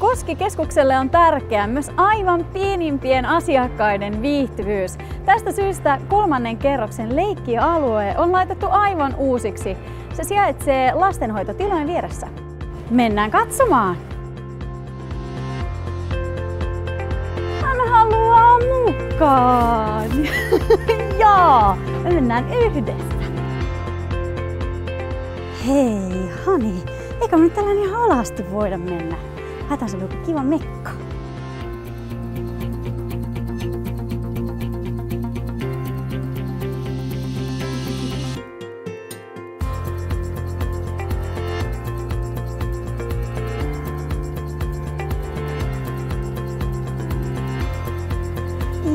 Koskikeskukselle on tärkeää myös aivan pienimpien asiakkaiden viihtyvyys. Tästä syystä 3. kerroksen leikkialue on laitettu aivan uusiksi. Se sijaitsee lastenhoitotilojen vieressä. Mennään katsomaan! Hän haluaa mukaan! Joo, me mennään yhdessä. Hei, Hani, eikä me nyt tällainen ihan alasti voida mennä. Haetaan se joku kiva mekka.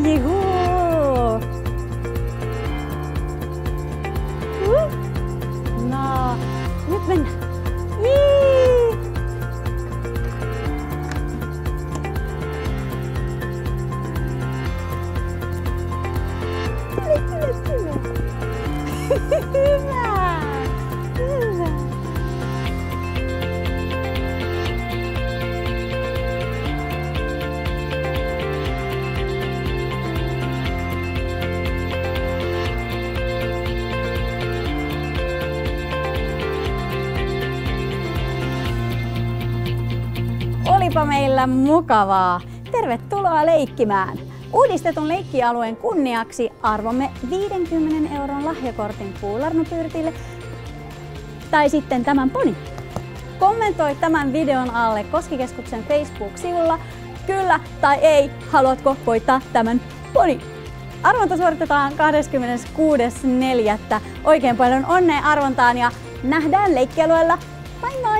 Juhu! No, nyt mennään. Hyvä! Hyvä! Olipa meillä mukavaa! Tervetuloa leikkimään! Uudistetun leikkialueen kunniaksi arvomme 50 € lahjakortin puularnopyrtille tai sitten tämän ponin. Kommentoi tämän videon alle Koskikeskuksen Facebook-sivulla kyllä tai ei, haluatko voittaa tämän ponin. Arvonta suoritetaan 26.4. Oikein paljon onnea arvontaan ja nähdään leikkialueella. Moi moi!